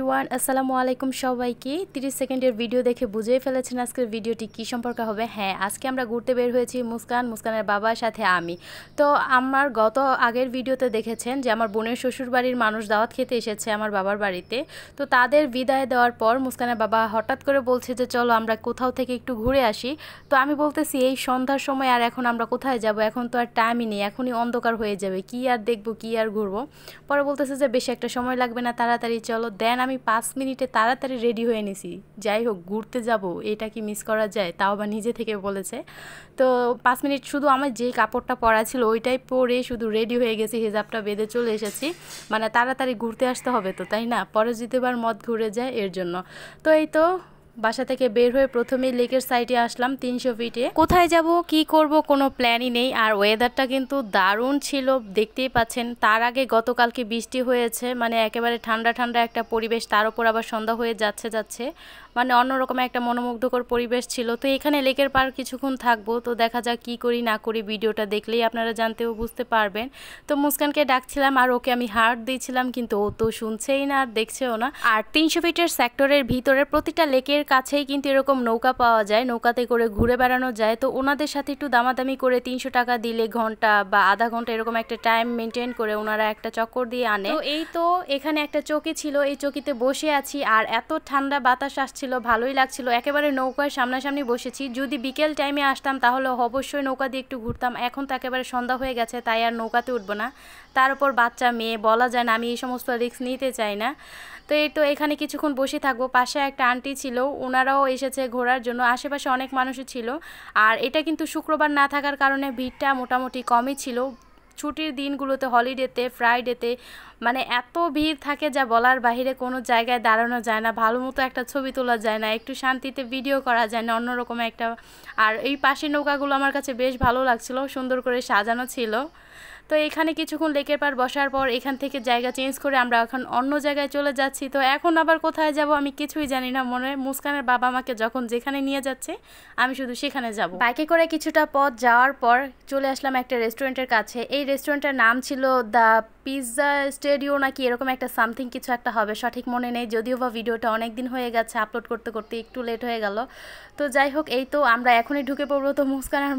Everyone, আসসালামু আলাইকুম সবাইকে। 30 সেকেন্ডের ভিডিও দেখে বুঝেই ফেলেছেন আজকের ভিডিওটি কী সম্পর্কে হবে। হ্যাঁ, আজকে আমরা ঘুরতে বের হয়েছি মুস্কানের বাবার সাথে আমি। তো আমার আগের ভিডিওতে দেখেছেন যে আমার বোনের শ্বশুরবাড়ির মানুষ দাওয়াত খেতে এসেছে আমার বাবার বাড়িতে। তো তাদের বিদায় দেওয়ার পর মুস্কানের বাবা হঠাৎ করে বলছে যে চলো আমরা কোথাও থেকে একটু ঘুরে আসি। তো আমি বলতেছি এই সন্ধ্যার সময় আর এখন আমরা কোথায় যাব, এখন তো আর টাইমই নেই, এখনই অন্ধকার হয়ে যাবে, কি আর দেখবো কি আর ঘুরবো। পরে বলতেছে যে বেশি একটা সময় লাগবে না, তাড়াতাড়ি চলো। দেন আমি 5 মিনিটে তাড়াতাড়ি রেডি হয়ে নিছি। যাই হোক, ঘুরতে যাব, এটা কি মিস করা যায়? তাও বা নিজে থেকে বলেছে। তো 5 মিনিট শুধু আমার যে কাপড়টা পরা ছিল ওইটাই পরে শুধু রেডি হয়ে গেছি, হিজাবটা বেঁধে চলে এসেছি। মানে তাড়াতাড়ি ঘুরতে আসতে হবে তো, তাই না? পরে যেতেবার মত ঘুরে যায় এর জন্য। তো এই তো বাসা থেকে বের হয়ে প্রথমেই লেকের সাইডে আসলাম 300 ফিটে। কোথায় যাব কি করব কোনো প্ল্যানই নেই। আর ওয়েদারটা কিন্তু দারুণ ছিল, দেখতেই পাচ্ছেন। তার আগে গতকালকে বৃষ্টি হয়েছে, মানে একেবারে ঠান্ডা ঠান্ডা একটা পরিবেশ, তার উপর আবার সন্ধ্যা হয়ে যাচ্ছে মানে অন্যরকম একটা মনোমুগ্ধকর পরিবেশ ছিল। তো এখানে লেকের পার কিছুক্ষণ থাকবো, তো দেখা যাক কি করি না করি, ভিডিওটা দেখলেই আপনারা জানতেও বুঝতে পারবেন। তো মুস্কানকে ডাকছিলাম আর ওকে আমি হার্ট দিয়েছিলাম, কিন্তু ও তো শুনছেই না আর দেখছেও না। আর 300 ফিটের সেক্টরের ভিতরে প্রতিটা লেকের কাছেই কিন্তু এরকম নৌকা পাওয়া যায়, নৌকাতে করে ঘুরে বেড়ানো যায়। তো ওনাদের সাথে একটু দামাদামি করে 300 টাকা দিলে ঘন্টা বা আধা ঘন্টা এরকম একটা টাইম মেনটেন করে ওনারা একটা চক্কর দিয়ে আনে। তো এই তো এখানে একটা চৌকি ছিল, এই চৌকিতে বসে আছি আর এত ঠান্ডা বাতাস আসছিল, ভালোই লাগছিল। একেবারে নৌকার সামনাসামনি বসেছি। যদি বিকেল টাইমে আসতাম তাহলে অবশ্যই নৌকা দিয়ে একটু ঘুরতাম। এখন তো একেবারে সন্ধ্যা হয়ে গেছে, তাই আর নৌকাতে উঠবো না। তার উপর বাচ্চা মেয়ে, বলা যায় না, আমি এই সমস্ত রিস্ক নিতে চাই না। তো এই তো এখানে কিছুক্ষণ বসে থাকবো। পাশে একটা আন্টি ছিল, ওনারাও এসেছে ঘোরার জন্য, আশেপাশে অনেক মানুষই ছিল। আর এটা কিন্তু শুক্রবার না থাকার কারণে ভিড়টা মোটামুটি কমই ছিল। ছুটির দিনগুলোতে, হলিডেতে, ফ্রাইডেতে মানে এত ভিড় থাকে যা বলার বাহিরে। কোনো জায়গায় দাঁড়ানো যায় না, ভালো মতো একটা ছবি তোলা যায় না, একটু শান্তিতে ভিডিও করা যায় না, অন্যরকম একটা। আর এই পাশের নৌকাগুলো আমার কাছে বেশ ভালো লাগছিল, সুন্দর করে সাজানো ছিল। তো এখানে কিছুক্ষণ লেকের পার বসার পর এখান থেকে জায়গা চেঞ্জ করে আমরা এখন অন্য জায়গায় চলে যাচ্ছি। তো এখন আবার কোথায় যাব আমি কিছুই জানি না। মনে হয় মুস্কানের বাবা আমাকে যখন যেখানে নিয়ে যাচ্ছে আমি শুধু সেখানে যাব। বাইকে করে কিছুটা পথ যাওয়ার পর চলে আসলাম একটা রেস্টুরেন্টের কাছে। এই রেস্টুরেন্টের নাম ছিল দ্য পিৎজা স্টুডিও নাকি এরকম একটা সামথিং কিছু একটা হবে, সঠিক মনে নেই। যদিও বা ভিডিওটা অনেক দিন হয়ে গেছে, আপলোড করতে করতে একটু লেট হয়ে গেল। তো যাই হোক, এই তো আমরা এখনই ঢুকে পড়বো। তো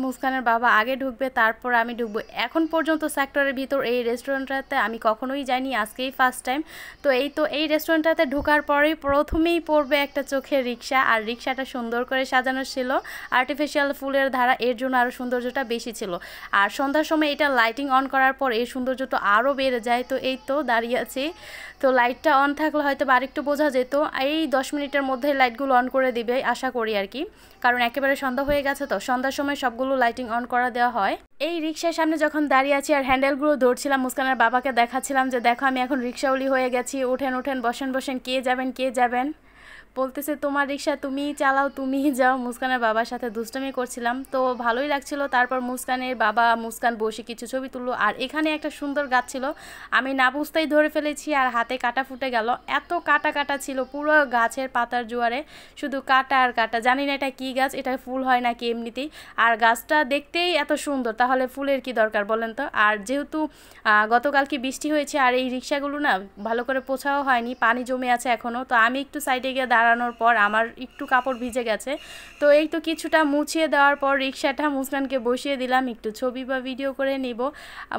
মুস্কানের বাবা আগে ঢুকবে, তারপর আমি ঢুকবো। এখন পর্যন্ত সেক্টরের ভিতর এই রেস্টুরেন্টটাতে আমি কখনোই যাইনি, আজকেই ফার্স্ট টাইম। তো এই তো এই রেস্টুরেন্টটাতে ঢোকার পরেই প্রথমেই পড়বে একটা চোখের রিক্সা। আর রিক্সাটা সুন্দর করে সাজানো ছিল, আর্টিফিশিয়াল ফুলের ধারা, এর জন্য আরও সৌন্দর্যটা বেশি ছিল। আর সন্ধ্যার সময় এটা লাইটিং অন করার পর এই সৌন্দর্যটা আরও বেড়ে যায়। তো এই তো দাঁড়িয়ে আছি, তো লাইটটা অন থাকলে হয়তো বা আরেকটু বোঝা যেত। এই 10 মিনিটের মধ্যে লাইটগুলো অন করে দিবে আশা করি আর কি, কারণ একেবারে সন্ধ্যা হয়ে গেছে। তো সন্ধ্যার সময় সবগুলো লাইটিং অন করা দেওয়া হয়। এই রিক্সার সামনে যখন দাঁড়িয়ে আছি আর হ্যান্ডেলগুলো ধরছিলাম, মুস্কানের বাবাকে দেখাচ্ছিলাম যে দেখো আমি এখন রিক্সাওয়ালি হয়ে গেছি, ওঠেন বসেন, কে যাবেন। বলতেছে তোমার রিক্সা তুমিই চালাও, তুমিই যাও। মুস্কানের বাবার সাথে দুষ্টমি করছিলাম, তো ভালোই লাগছিল। তারপর মুস্কান বসে কিছু ছবি তুললো। আর এখানে একটা সুন্দর গাছ ছিল, আমি না বুঝতেই ধরে ফেলেছি আর হাতে কাটা ফুটে গেল। এত কাটা ছিল পুরো গাছের পাতার জোয়ারে, শুধু কাটা আর কাটা। জানি না এটা কি গাছ, এটা ফুল হয় নাকি এমনিতেই। আর গাছটা দেখতেই এত সুন্দর, তাহলে ফুলের কি দরকার বলেন তো। আর যেহেতু গতকালকে বৃষ্টি হয়েছে আর এই রিক্সাগুলো না ভালো করে পোছাও হয়নি, পানি জমে আছে এখনও। তো আমি একটু সাইডে গিয়ে দাঁড়ানোর পর আমার একটু কাপড় ভিজে গেছে। তো এই তো কিছুটা মুছিয়ে দেওয়ার পর রিক্সাটা মুস্কানকে বসিয়ে দিলাম, একটু ছবি বা ভিডিও করে নিব।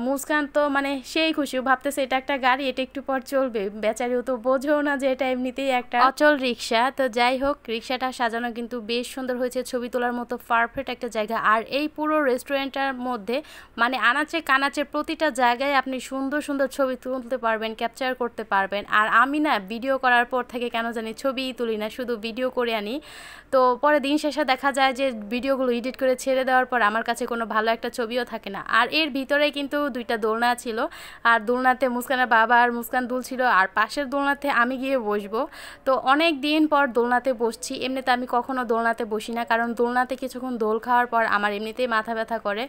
মুস্কান তো মানে সেই খুশি, ভাবতেছে এটা একটা গাড়ি, এটা একটু পর চলবে। বেচারিও তো বোঝেও না যে এটা এমনিতেই একটা অচল রিক্সা। তো যাই হোক, রিক্সাটা সাজানো কিন্তু বেশ সুন্দর হয়েছে, ছবি তোলার মতো পারফেক্ট একটা জায়গা। আর এই পুরো রেস্টুরেন্টটার মধ্যে মানে আনাচে কানাচে প্রতিটা জায়গায় আপনি সুন্দর সুন্দর ছবি তুলতে পারবেন, ক্যাপচার করতে পারবেন। আর আমি না ভিডিও করার পর থেকে কেন জানি ছবিই তুলি না, শুধু ভিডিও করে আনি। তো পরে দিন শেষে দেখা যায় যে ভিডিওগুলো এডিট করে ছেড়ে দেওয়ার পর আমার কাছে কোনো ভালো একটা ছবিও থাকে না। আর এর ভিতরে কিন্তু 2টা দোলনা ছিল, আর দোলনাতে মুস্কানের বাবা আর মুস্কান দুলছিল, আর পাশের দোলনাতে আমি গিয়ে বসবো। তো অনেক দিন পর দোলনাতে বসছি। এমনিতে আমি কখনো দোলনাতে বসি না, কারণ দোলনাতে কিছুক্ষণ দোল খাওয়ার পর আমার এমনিতেই মাথা ব্যথা করে।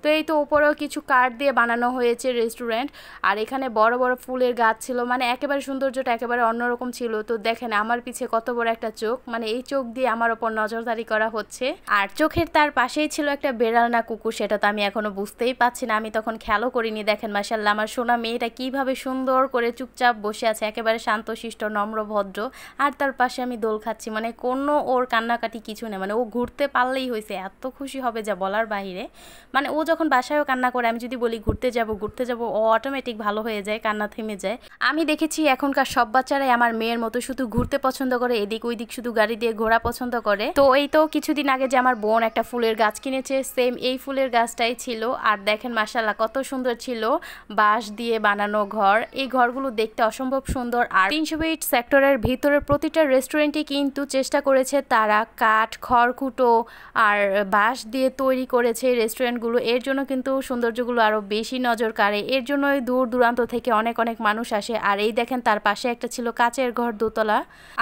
তো এই তো উপরেও কিছু কাঠ দিয়ে বানানো হয়েছে রেস্টুরেন্ট। আর এখানে বড় বড় ফুলের গাছ ছিল, মানে একেবারে সৌন্দর্যটা একেবারে অন্যরকম ছিল। তো দেখেন আমার পিছে কত কত বড় একটা চোখ, মানে এই চোখ দিয়ে আমার ওপর নজরদারি করা হচ্ছে। আর চোখের তার পাশেই ছিল একটা বেড়াল না কুকুর সেটা তো আমি এখনো বুঝতেই পারছি না, আমি তখন খেয়ালও করিনি। দেখেন মাশাআল্লাহ আমার সোনা মেয়েটা কিভাবে সুন্দর করে চুপচাপ বসে আছে, একেবারে শান্তশিষ্ট নম্র ভদ্র। আর তার পাশে আমি দোল খাচ্ছি, মানে কোনো ওর কান্নাকাটি কিছু নেই, মানে ও ঘুরতে পারলেই হয়েছে, এত খুশি হবে যা বলার বাইরে। মানে ও যখন বাসায়ও কান্না করে, আমি যদি বলি ঘুরতে যাব ও অটোমেটিক ভালো হয়ে যায়, কান্না থেমে যায়। আমি দেখেছি এখনকার সব বাচ্চারাই আমার মেয়ের মতো শুধু ঘুরতে পছন্দ করে, এদিক ওইদিক শুধু গাড়ি দিয়ে ঘোরা পছন্দ করে। তো এই তো কিছুদিন আগে যে আমার বোন একটা ফুলের গাছ কিনেছে, সেম এই ফুলের গাছটাই ছিল। আর দেখেন মাশাআল্লাহ কত সুন্দর ছিল, বাঁশ দিয়ে বানানো ঘর। এই ঘরগুলো দেখতে অসম্ভব সুন্দর। আর 300 ফিট সেক্টরের ভিতরে প্রতিটা রেস্টুরেন্টে কিন্তু চেষ্টা করেছে তারা কাঠ, খড়কুটো আর বাঁশ দিয়ে তৈরি করেছে রেস্টুরেন্টগুলো। এর জন্য কিন্তু সৌন্দর্যগুলো আরও বেশি নজর কাড়ে, এর জন্যই দূর দূরান্ত থেকে অনেক অনেক মানুষ আসে। আর এই দেখেন তার পাশে একটা ছিল কাচের ঘর, দোতলা।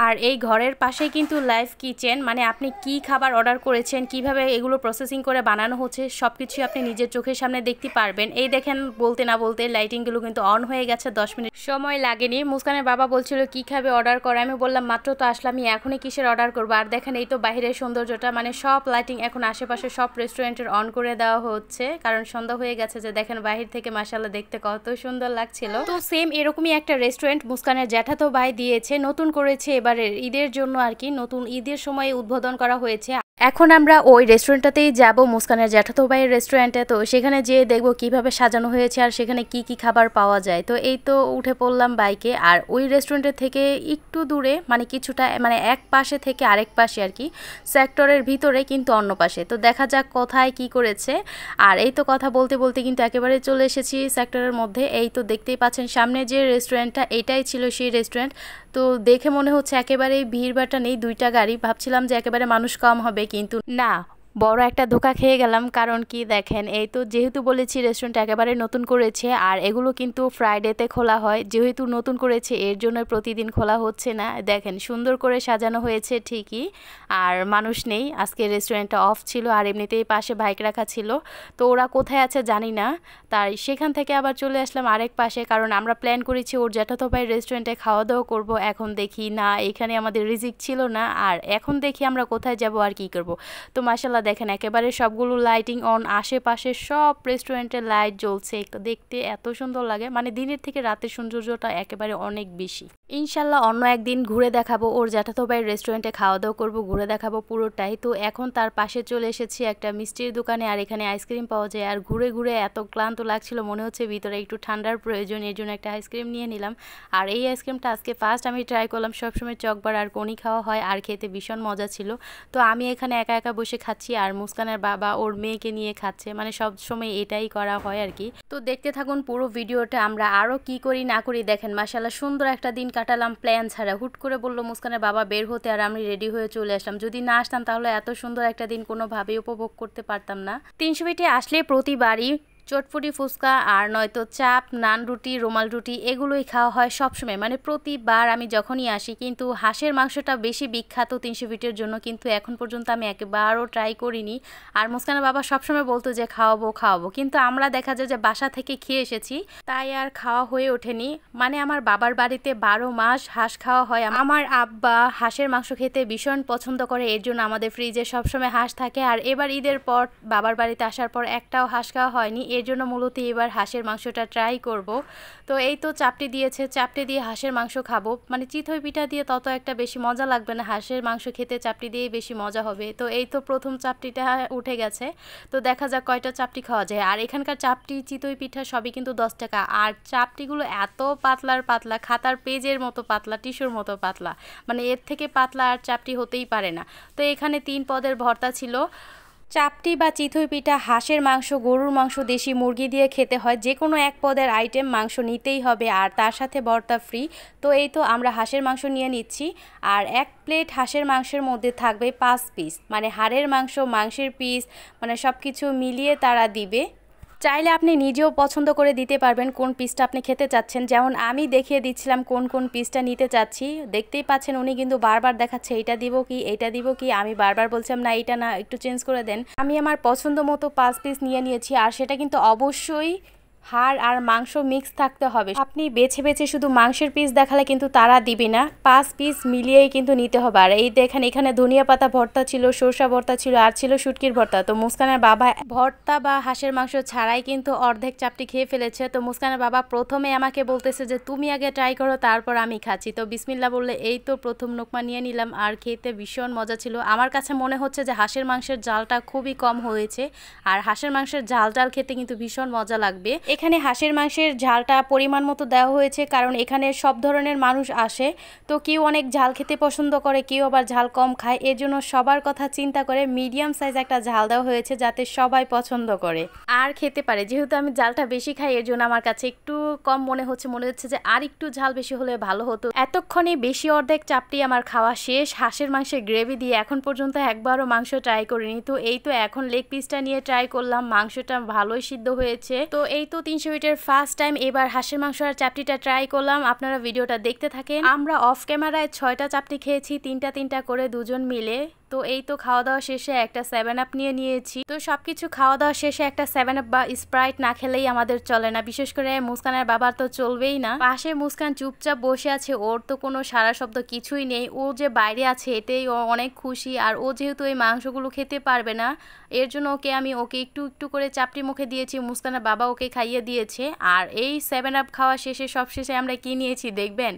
আর এই ঘরের পাশেই কিন্তু লাইভ কিচেন, মানে আপনি কি খাবার অর্ডার করেছেন, কিভাবে এগুলো প্রসেসিং করে বানানো হচ্ছে সব কিছুই আপনি নিজের চোখের সামনে দেখতে পারবেন। এই দেখেন বলতে না বলতে লাইটিংগুলো কিন্তু অন হয়ে গেছে, 10 মিনিট সময় লাগেনি। মুস্কানের বাবা বলছিল কি খাবে অর্ডার করে, আমি বললাম মাত্র তো আসলাম, আমি এখনই কিসের অর্ডার করবো। আর দেখেন এই তো বাইরের সৌন্দর্যটা, মানে সব লাইটিং এখন আশেপাশে সব রেস্টুরেন্টের অন করে দেওয়া হচ্ছে, কারণ সন্ধ্যা হয়ে গেছে। যে দেখেন বাহির থেকে মাশাআল্লাহ দেখতে কত সুন্দর লাগছিল। তো সেম এরকমই একটা রেস্টুরেন্ট মুস্কানের জ্যাঠাতো ভাই দিয়েছে, নতুন করেছে এবারের ঈদের জন্য আর কি, নতুন ঈদের সময় উদ্বোধন করা হয়েছে। এখন আমরা ওই রেস্টুরেন্টটাতেই যাব, মুস্কানের জ্যাঠাতো ভাইয়ের রেস্টুরেন্টে। তো সেখানে যেয়ে দেখবো কিভাবে সাজানো হয়েছে আর সেখানে কি কি খাবার পাওয়া যায়। তো এই তো উঠে পড়লাম বাইকে। আর ওই রেস্টুরেন্টের থেকে একটু দূরে, মানে কিছুটা, মানে এক পাশে থেকে আরেক পাশে আর কি, সেক্টরের ভিতরে কিন্তু অন্য পাশে। তো দেখা যাক কোথায় কি করেছে। আর এই তো কথা বলতে বলতে কিন্তু একেবারে চলে এসেছি সেক্টরের মধ্যে। এই তো দেখতেই পাচ্ছেন সামনে যে রেস্টুরেন্টটা, এটাই ছিল সেই রেস্টুরেন্ট। তো দেখে মনে হচ্ছে একেবারেই ভিড়ভাট্টা নেই, 2টা গাড়ি, ভাবছিলাম যে একেবারে মানুষ কম হবে, কিন্তু না, বড় একটা ধোঁকা খেয়ে গেলাম। কারণ কি দেখেন, এই তো যেহেতু বলেছি রেস্টুরেন্ট একেবারে নতুন করেছে, আর এগুলো কিন্তু ফ্রাইডেতে খোলা হয়, যেহেতু নতুন করেছে এর জন্য প্রতিদিন খোলা হচ্ছে না। দেখেন সুন্দর করে সাজানো হয়েছে ঠিকই, আর মানুষ নেই, আজকে রেস্টুরেন্টটা অফ ছিল। আর এমনিতেই পাশে বাইক রাখা ছিল, তো ওরা কোথায় আছে জানি না। তাই সেখান থেকে আবার চলে আসলাম আরেক পাশে, কারণ আমরা প্ল্যান করেছি ওর জ্যাঠাতো ভাই রেস্টুরেন্টে খাওয়া দাওয়া করবো। এখন দেখি না, এখানে আমাদের রিজিক ছিল না, আর এখন দেখি আমরা কোথায় যাব আর কি করব। তো মাশাআল্লাহ দেখেন একেবারে সবগুলো লাইটিং অন, আশেপাশে সব রেস্টুরেন্টের লাইট জ্বলছে, দেখতে এত সুন্দর লাগে, মানে দিনের থেকে রাতের সৌন্দর্যটা একেবারে অনেক বেশি। ইনশাল্লাহ অন্য একদিন ঘুরে দেখাবো, ওর জ্যাঠাতো ভাইয়ের রেস্টুরেন্টে খাওয়া দাওয়া করবো, ঘুরে দেখাবো পুরোটাই। তো এখন তার পাশে চলে এসেছি একটা মিষ্টির দোকানে, আর এখানে আইসক্রিম পাওয়া যায়। আর ঘুরে ঘুরে এত ক্লান্ত লাগছিল, মনে হচ্ছে ভিতরে একটু ঠান্ডার প্রয়োজন, এর জন্য একটা আইসক্রিম নিয়ে নিলাম। আর এই আইসক্রিমটা আজকে ফার্স্ট আমি ট্রাই করলাম, সবসময় চকবার আর কোনি খাওয়া হয়, আর খেতে ভীষণ মজা ছিল। তো আমি এখানে একা একা বসে খাচ্ছি, আর মুস্কানের বাবা ওর মেয়েকে নিয়ে খাচ্ছে, মানে সব সময় এটাই করা হয় আর কি। তো দেখতে থাকুন পুরো ভিডিওটা, আমরা আরও কি করি না করি। দেখেন মাশাআল্লাহ সুন্দর একটা দিন কাটালাম প্ল্যান ছাড়া। হুট করে বললো মুস্কানের বাবা বের হতে, আর আমি রেডি হয়ে চলে আসলাম। যদি না আসতাম তাহলে এত সুন্দর একটা দিন কোনোভাবেই উপভোগ করতে পারতাম না। 300 ফিটে আসলে প্রতিবারই চটপটি, ফুচকা আর নয়তো চাপ, নান রুটি, রুমাল রুটি এগুলোই খাওয়া হয় সবসময়, মানে প্রতিবার আমি যখনই আসি। কিন্তু হাঁসের মাংসটা বেশি বিখ্যাত 300 ফিটের জন্য, কিন্তু এখন পর্যন্ত আমি একবারও ট্রাই করিনি। আর মুস্কানের বাবা সবসময় বলতো যে খাওয়াবো খাওয়াবো, কিন্তু আমরা দেখা যায় যে বাসা থেকে খেয়ে এসেছি, তাই আর খাওয়া হয়ে ওঠেনি। মানে আমার বাবার বাড়িতে 12 মাস হাঁস খাওয়া হয়। আমার আব্বা হাঁসের মাংস খেতে ভীষণ পছন্দ করে, এর জন্য আমাদের ফ্রিজে সবসময় হাঁস থাকে। আর এবার ঈদের পর বাবার বাড়িতে আসার পর একটাও হাঁস খাওয়া হয়নি, এর জন্য মূলত এবার হাঁসের মাংসটা ট্রাই করব। তো এই তো চাপটি দিয়েছে, চাপটি দিয়ে হাঁসের মাংস খাবো। মানে চিতই পিঠা দিয়ে তত একটা বেশি মজা লাগবে না, হাঁসের মাংস খেতে চাপটি দিয়েই বেশি মজা হবে। তো এই তো প্রথম চাপটিটা উঠে গেছে, তো দেখা যাক কয়টা চাপটি খাওয়া যায়। আর এখানকার চাপটি, চিতই পিঠা সবই কিন্তু 10 টাকা। আর চাপটিগুলো এত পাতলার পাতলা, খাতার পেজের মতো পাতলা, টিস্যুর মতো পাতলা, মানে এর থেকে পাতলা আর চাপটি হতেই পারে না। তো এখানে 3 পদের ভর্তা ছিল। চাপটি বা চিতই পিঠা হাঁসের মাংস, গরুর মাংস, দেশি মুরগি দিয়ে খেতে হয়, যে কোনো এক পদের আইটেম মাংস নিতেই হবে, আর তার সাথে ভর্তা ফ্রি। তো এই তো আমরা হাঁসের মাংস নিয়ে নিচ্ছি। আর 1 প্লেট হাঁসের মাংসের মধ্যে থাকবে 5 পিস, মানে হাড়ের মাংস, মাংসের পিস, মানে সব কিছু মিলিয়ে তারা দিবে। চাইলে আপনি নিজেও পছন্দ করে দিতে পারবেন কোন পিসটা আপনি খেতে চাচ্ছেন, যেমন আমি দেখিয়ে দিচ্ছিলাম কোন কোন পিসটা নিতে চাচ্ছি। দেখতেই পাচ্ছেন উনি কিন্তু বারবার দেখাচ্ছে এইটা দিব কি, এইটা দিব কি। আমি বারবার বলছিলাম না এইটা না, একটু চেঞ্জ করে দেন। আমি আমার পছন্দ মতো 5 পিস নিয়ে নিয়েছি, আর সেটা কিন্তু অবশ্যই হাড় আর মাংস মিক্স থাকতে হবে। আপনি বেছে বেছে শুধু মাংসের পিস দেখালে কিন্তু তারা দিবে না, 5 পিস মিলিয়েই কিন্তু নিতে হবে। আর এই দেখেন এখানে ধনিয়া পাতা ভর্তা ছিল, সরষা ভর্তা ছিল, আর ছিল শুটকির ভর্তা। তো মুস্কানের বাবা ভর্তা বা হাঁসের মাংস ছাড়াই কিন্তু অর্ধেক চাপটি খেয়ে ফেলেছে। তো মুস্কানের বাবা প্রথমে আমাকে বলতেছে যে তুমি আগে ট্রাই করো, তারপর আমি খাচ্ছি। তো বিসমিল্লাহ বললে এই তো প্রথম নোকমা নিয়ে নিলাম, আর খেতে ভীষণ মজা ছিল। আমার কাছে মনে হচ্ছে যে হাঁসের মাংসের ঝালটা খুবই কম হয়েছে, আর হাঁসের মাংসের ঝাল খেতে কিন্তু ভীষণ মজা লাগবে। এখানে হাঁসের মাংসের ঝালটা পরিমাণ মতো দেওয়া হয়েছে, কারণ এখানে সব ধরনের মানুষ আসে। তো কেউ অনেক ঝাল খেতে পছন্দ করে, কেউ আবার ঝাল কম খায়। এর জন্য সবার কথা চিন্তা করে মিডিয়াম সাইজ একটা ঝাল দেওয়া হয়েছে, যাতে সবাই পছন্দ করে আর খেতে পারে। যেহেতু আমি ঝালটা বেশি খাই, এর জন্য আমার কাছে একটু কম মনে হচ্ছে যে আর একটু ঝাল বেশি হলে ভালো হতো। এতক্ষণে বেশি অর্ধেক চাপটি আমার খাওয়া শেষ হাঁসের মাংসের গ্রেভি দিয়ে। এখন পর্যন্ত একবারও মাংস ট্রাই করিনি। তো এই তো এখন লেগ পিসটা নিয়ে ট্রাই করলাম, মাংসটা ভালোই সিদ্ধ হয়েছে। তো এই তো 300 মিটার ফার্স্ট টাইম এবার হাঁসের মাংস আর চাপটিটা ট্রাই করলাম। আপনারা ভিডিওটা দেখতে থাকেন। আমরা অফ ক্যামেরায় 6টা চাপটি খেয়েছি, 3টা করে দুজন মিলে। তো এই তো খাওয়া দাওয়া শেষে একটা 7 আপ নিয়েছি। তো সবকিছু খাওয়া দাওয়া শেষে একটা 7 আপ বা স্প্রাইট না খেলেই আমাদের চলে না, বিশেষ করে মুস্কানের বাবার তো চলবেই না। পাশে মুস্কান চুপচাপ বসে আছে, ওর তো কোনো সারা শব্দ কিছুই নেই। ও যে বাইরে আছে এতেই ও অনেক খুশি। আর ও যেহেতু এই মাংসগুলো খেতে পারবে না, এর জন্য ওকে একটু করে চাপটি মুখে দিয়েছি, মুস্কানের বাবা ওকে খাইয়ে দিয়েছে। আর এই 7 আপ খাওয়া শেষে সবশেষে আমরা কি নিয়েছি দেখবেন?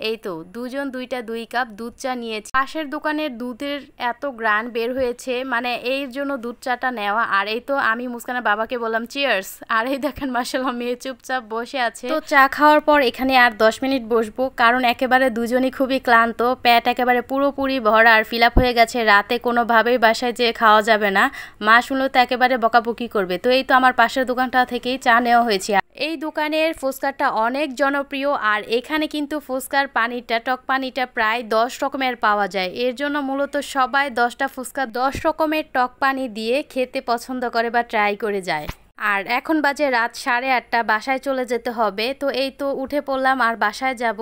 এই তো দুজন 2 কাপ দুধ চা নিয়েছি। পাশের দোকানের দুধের এত গ্রান বের হয়েছে, মানে এই জন্য দুধ চাটা নেওয়া। আর এই তো আমি মুস্কানের বাবাকে বললাম চিয়ার্স। আর এই দেখেন মাশাআল্লাহ মেয়ে চুপচাপ বসে আছে। তো চা খাওয়ার পর এখানে আর 10 মিনিট বসবো, কারণ একেবারে দুজনই খুবই ক্লান্ত, পেট একেবারে পুরোপুরি ভরা আর ফিল আপ হয়ে গেছে। রাতে কোনোভাবেই বাসায় যেয়ে খাওয়া যাবে না, মা শুনলে তো একেবারে বকাবকি করবে। তো এই তো আমার পাশের দোকানটা থেকেই চা নেওয়া হয়েছে। এই দোকানের ফুচকাটা অনেক জনপ্রিয়, আর এখানে কিন্তু ফুচকার পানিটা টক পানিটা প্রায় 10 রকমের পাওয়া যায়। এর জন্য মূলত সবাই 10টা ফুচকা 10 রকমের টক পানি দিয়ে খেতে পছন্দ করে বা ট্রাই করে যায়। আর এখন বাজে রাত 8:30, বাসায় চলে যেতে হবে। তো এই তো উঠে পড়লাম আর বাসায় যাব।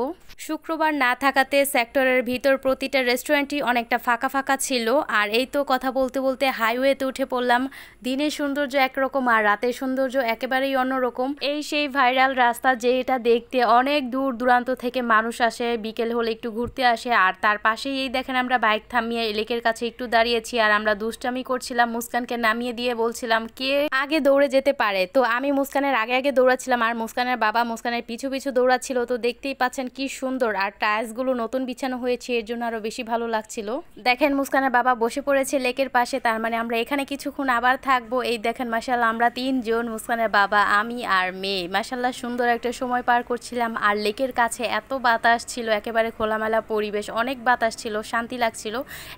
শুক্রবার না থাকাতে সেক্টরের ভিতর প্রতিটা রেস্টুরেন্টই অনেকটা ফাঁকা ফাঁকা ছিল। আর এই তো কথা বলতে বলতে হাইওয়েতে উঠে পড়লাম। দিনের সৌন্দর্য একরকম আর রাতের সৌন্দর্য একেবারেই অন্যরকম। এই সেই ভাইরাল রাস্তা, যে এটা দেখতে অনেক দূর দূরান্ত থেকে মানুষ আসে, বিকেল হলে একটু ঘুরতে আসে। আর তার পাশেই এই দেখেন আমরা বাইক থামিয়ে লেকের কাছে একটু দাঁড়িয়েছি, আর আমরা দুষ্টামি করছিলাম। মুস্কানকে নামিয়ে দিয়ে বলছিলাম কে আগে দৌড়ে যেতে পারে। তো আমি মুস্কানের আগে দৌড়াচ্ছিলাম, আর মুস্কানের বাবা মুস্কানের পিছু দৌড়াচ্ছিল। তো দেখতেই পাচ্ছেন কি সুন্দর, আর টায়ার্সগুলো নতুন বিছানো হয়েছে, এর জন্য আরো বেশি ভালো লাগছিল। দেখেন মুস্কানের বাবা বসে পড়েছে লেকের পাশে, তার মানে আমরা এখানে কিছুক্ষণ আবার থাকবো। এই দেখেন মাশাআল্লাহ আমরা 3 জন, মুস্কানের বাবা, আমি আর মেয়ে, মাশাআল্লাহ সুন্দর একটা সময় পার করছিলাম। আর লেকের কাছে এত বাতাস ছিল, একেবারে খোলামেলা পরিবেশ, অনেক বাতাস ছিল, শান্তি লাগছিল।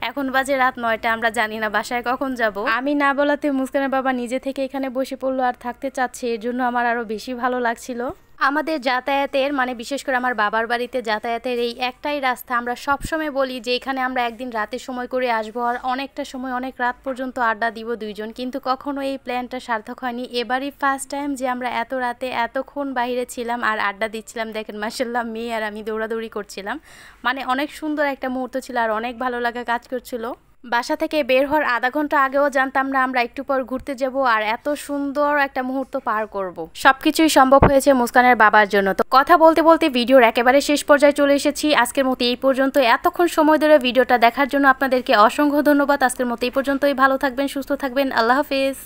এখন বাজে রাত 9টা, আমরা জানি না বাসায় কখন যাব। আমি না বলাতে মুস্কানের বাবা নিজে থেকে এখানে বসে পড়লো আর থাকতে চাচ্ছে, এর জন্য আমার আরো বেশি ভালো লাগছিল। আমাদের যাতায়াতের, মানে বিশেষ করে আমার বাবার বাড়িতে যাতায়াতের এই একটাই রাস্তা। আমরা সবসময় বলি যে এখানে আমরা একদিন রাতে সময় করে আসবো, আর অনেকটা সময় অনেক রাত পর্যন্ত আড্ডা দিব দুইজন, কিন্তু কখনো এই প্ল্যানটা সার্থক হয়নি। এবারই ফার্স্ট টাইম যে আমরা এত রাতে এতক্ষণ বাইরে ছিলাম আর আড্ডা দিচ্ছিলাম। দেখেন মাশাআল্লাহ মেয়ে আর আমি দৌড়াদৌড়ি করছিলাম, মানে অনেক সুন্দর একটা মুহূর্ত ছিল আর অনেক ভালো লাগা কাজ করছিল। বাসা থেকে বের হওয়ার আধা ঘন্টা আগেও জানতাম না আমরা একটু পর ঘুরতে যাব আর এত সুন্দর একটা মুহূর্ত পার করব। সবকিছুই সম্ভব হয়েছে মুস্কানের বাবার জন্য। তো কথা বলতে বলতে ভিডিওর একেবারে শেষ পর্যায়ে চলে এসেছি। আজকের মতো এই পর্যন্ত। এতক্ষণ সময় ধরে ভিডিওটা দেখার জন্য আপনাদেরকে অসংখ্য ধন্যবাদ। আজকের মতো এই পর্যন্তই। ভালো থাকবেন, সুস্থ থাকবেন, আল্লাহ হাফেজ।